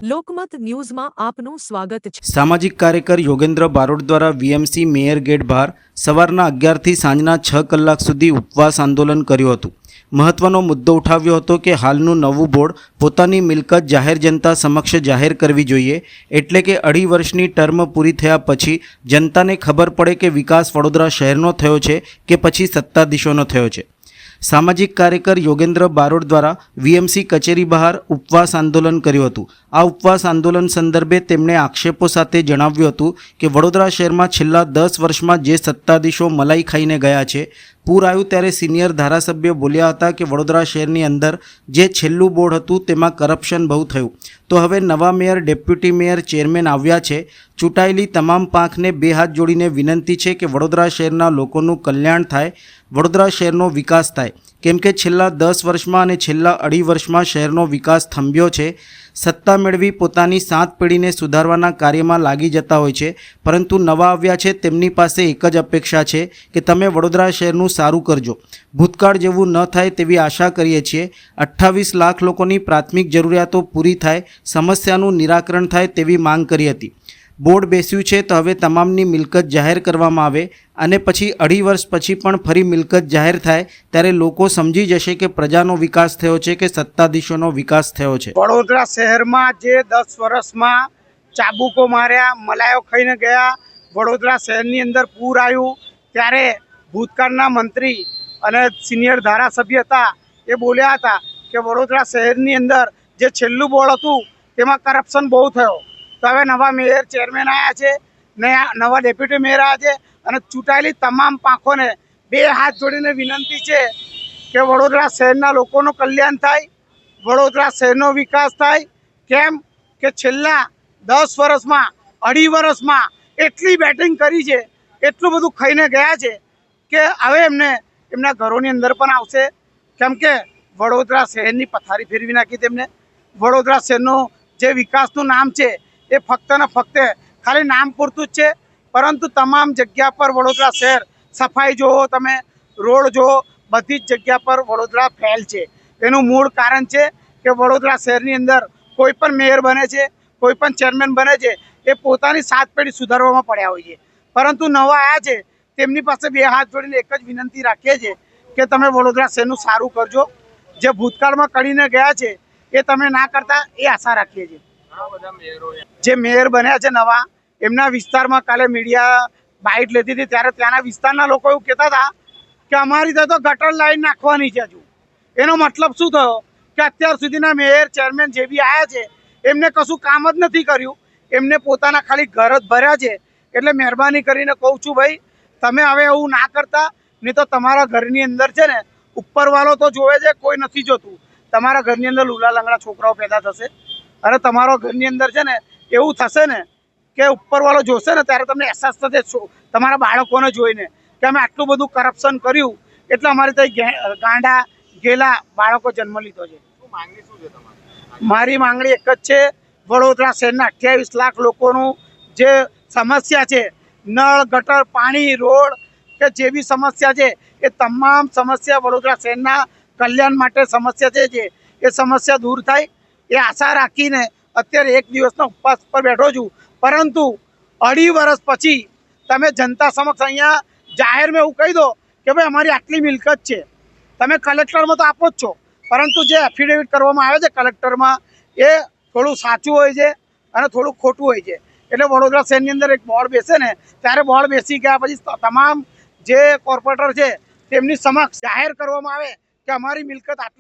લોકમત ન્યૂઝમાં આપનું સ્વાગત છે। સામાજિક કાર્યકર યોગેન્દ્ર બારોટ દ્વારા વીએમસી મેયર ગેટ બહાર સવારના 11 થી સાંજના 6 કલાક સુધી ઉપવાસ આંદોલન કર્યું હતું। મહત્વનો મુદ્દો ઉઠાવ્યો હતો કે હાલનું નવું બોર્ડ પોતાની મિલકત જાહેર જનતા સમક્ષ જાહેર કરવી જોઈએ, એટલે કે 2.5 વર્ષની ટર્મ પૂરી થયા પછી જનતાને ખબર પડે કે વિકાસ વડોદરા શહેરનો થયો છે કે પછી સત્તાધીશોનો થયો છે। સામાજિક કાર્યકર યોગેન્દ્ર બારોટ દ્વારા વીએમસી કચેરી બહાર ઉપવાસ આંદોલન કર્યું હતું। આ ઉપવાસ આંદોલન સંદર્ભે તેમણે આક્ષેપો સાથે જણાવ્યું હતું કે વડોદરા શહેરમાં છેલ્લા 10 વર્ષમાં જે સત્તાધીશો મલાઈ ખાઈને ગયા છે, પૂર આવ્યું ત્યારે સિનિયર ધારાસભ્ય બોલ્યા હતા કે વડોદરા શહેરની અંદર જે છેલ્લું બોર્ડ હતું તેમાં કરપ્શન બહુ થયું, તો હવે નવા મેયર, ડેપ્યુટી મેયર, ચેરમેન આવ્યા છે। ચૂંટાયેલી તમામ પાંખને બે હાથ જોડીને વિનંતી છે કે વડોદરા શહેરના લોકોનું કલ્યાણ થાય, વડોદરા શહેરનો વિકાસ થાય, કેમ કે છેલ્લા 10 વર્ષમાં અને છેલ્લા 2.5 વર્ષમાં શહેરનો વિકાસ થંભ્યો છે। સત્તા મેળવી પોતાની 7 પેઢીને સુધારવાના કાર્યમાં લાગી જતા હોય છે, પરંતુ નવા આવ્યા છે તેમની પાસે એક જ અપેક્ષા છે કે તમે વડોદરા શહેરનું સારું કરજો, ભૂતકાળ જેવું ન થાય તેવી આશા કરીએ છીએ। 28 લાખ લોકોની પ્રાથમિક જરૂરિયાતો પૂરી થાય, સમસ્યાનું નિરાકરણ થાય તેવી માંગ કરી હતી। બોર્ડ બેસ્યું છે તો હવે તમામની મિલકત જાહેર કરવામાં આવે અને પછી 2.5 વર્ષ પછી પણ ફરી મિલકત જાહેર થાય ત્યારે લોકો સમજી જશે કે પ્રજાનો વિકાસ થયો છે કે સત્તાધીશોનો વિકાસ થયો છે। વડોદરા શહેરમાં જે 10 વર્ષમાં ચાબુકો માર્યા, મલાયો ખાઈને ગયા, વડોદરા શહેરની અંદર પૂર આવ્યું ત્યારે ભૂતકાળના મંત્રી અને સિનિયર ધારાસભ્ય હતા એ બોલ્યા હતા કે વડોદરા શહેરની અંદર જે છેલ્લું બોર્ડ હતું તેમાં કરપ્શન બહુ થયો। તો હવે નવા મેયર, ચેરમેન આવ્યા છે, નવા ડેપ્યુટી મેયર આવ્યા છે અને ચૂંટાયેલી તમામ પાંખોને બે હાથ જોડીને વિનંતી છે કે વડોદરા શહેરના લોકોનું કલ્યાણ થાય, વડોદરા શહેરનો વિકાસ થાય। કેમ કે છેલ્લા 10 વર્ષમાં, 2.5 વર્ષમાં એટલી બેટિંગ કરી છે, એટલું બધું ખાઈને ગયા છે કે હવે એમને એમના ઘરોની અંદર પણ આવશે, કેમ કે વડોદરા શહેરની પથારી ફેરવી નાખી તેમને। વડોદરા શહેરનું જે વિકાસનું નામ છે એ ફક્ત ને ફક્ત ખાલી નામ પૂરતું જ છે, પરંતુ તમામ જગ્યા પર વડોદરા શહેર, સફાઈ જુઓ તમે, રોડ જુઓ, બધી જ જગ્યા પર વડોદરા ફેલ છે। એનું મૂળ કારણ છે કે વડોદરા શહેરની અંદર કોઈ પણ મેયર બને છે, કોઈ પણ ચેરમેન બને છે એ પોતાની 7 પેઢી સુધારવામાં પડ્યા હોય છે, પરંતુ નવા આવ્યા છે તેમની પાસે બે હાથ જોડીને એક જ વિનંતી રાખીએ છીએ કે તમે વડોદરા શહેરનું સારું કરજો, જે ભૂતકાળમાં કરીને ગયા છે એ તમે ના કરતા એ આશા રાખીએ છીએ। જે મેયર બન્યા છે નવા, એમના વિસ્તારમાં કાલે મીડિયા બાઇટ લેતી હતી ત્યારે ત્યાંના વિસ્તારના લોકો એવું કહેતા હતા કે અમારી તો ગટર લાઈન નાખવાની છે હજુ। એનો મતલબ શું થયો કે અત્યાર સુધીના મેયર, ચેરમેન જે બી આવ્યા છે એમને કશું કામ જ નથી કર્યું, એમને પોતાના ખાલી ઘર જ ભર્યા છે। એટલે મહેરબાની કરીને કહું છું ભાઈ, તમે હવે એવું ના કરતા, નહીં તો તમારા ઘરની અંદર છે ને ઉપરવાળો તો જોવે છે, કોઈ નથી જોતું। તમારા ઘરની અંદર લૂલા લંગડા છોકરાઓ પેદા થશે અને તમારા ઘરની અંદર છે ને એવું થશે ને કે ઉપરવાળો જોશે ને ત્યારે તમને અહેસાસ થશે તમારા બાળકોને જોઈને કે અમે આટલું બધું કરપ્શન કર્યું એટલે અમારે ત્યાં ગાંડા ગેલા બાળકો જન્મ લીધો છે। મારી માંગણી એક જ છે, વડોદરા શહેરના 28 લાખ લોકોનું જે સમસ્યા છે, નળ, ગટર, પાણી, રોડ કે જે બી સમસ્યા છે એ તમામ સમસ્યા વડોદરા શહેરના કલ્યાણ માટે સમસ્યા છે, એ સમસ્યા દૂર થાય એ આશા રાખીને અત્યારે 1 દિવસના ઉપવાસ પર બેઠો છું। પરંતુ 2.5 વર્ષ પછી તમે જનતા સમક્ષ અહીંયા જાહેરમાં એવું કહી દો કે ભાઈ અમારી આટલી મિલકત છે, તમે કલેક્ટરમાં તો આપો જ છો, પરંતુ જે એફિડેવિટ કરવામાં આવે છે કલેક્ટરમાં એ થોડું સાચું હોય છે અને થોડું ખોટું હોય છે। એટલે વડોદરા શહેરની અંદર એક બોર્ડ બેસે ને ત્યારે બોર્ડ બેસી ગયા પછી તમામ જે કોર્પોરેટર છે તેમની સમક્ષ જાહેર કરવામાં આવે કે અમારી મિલકત આટલી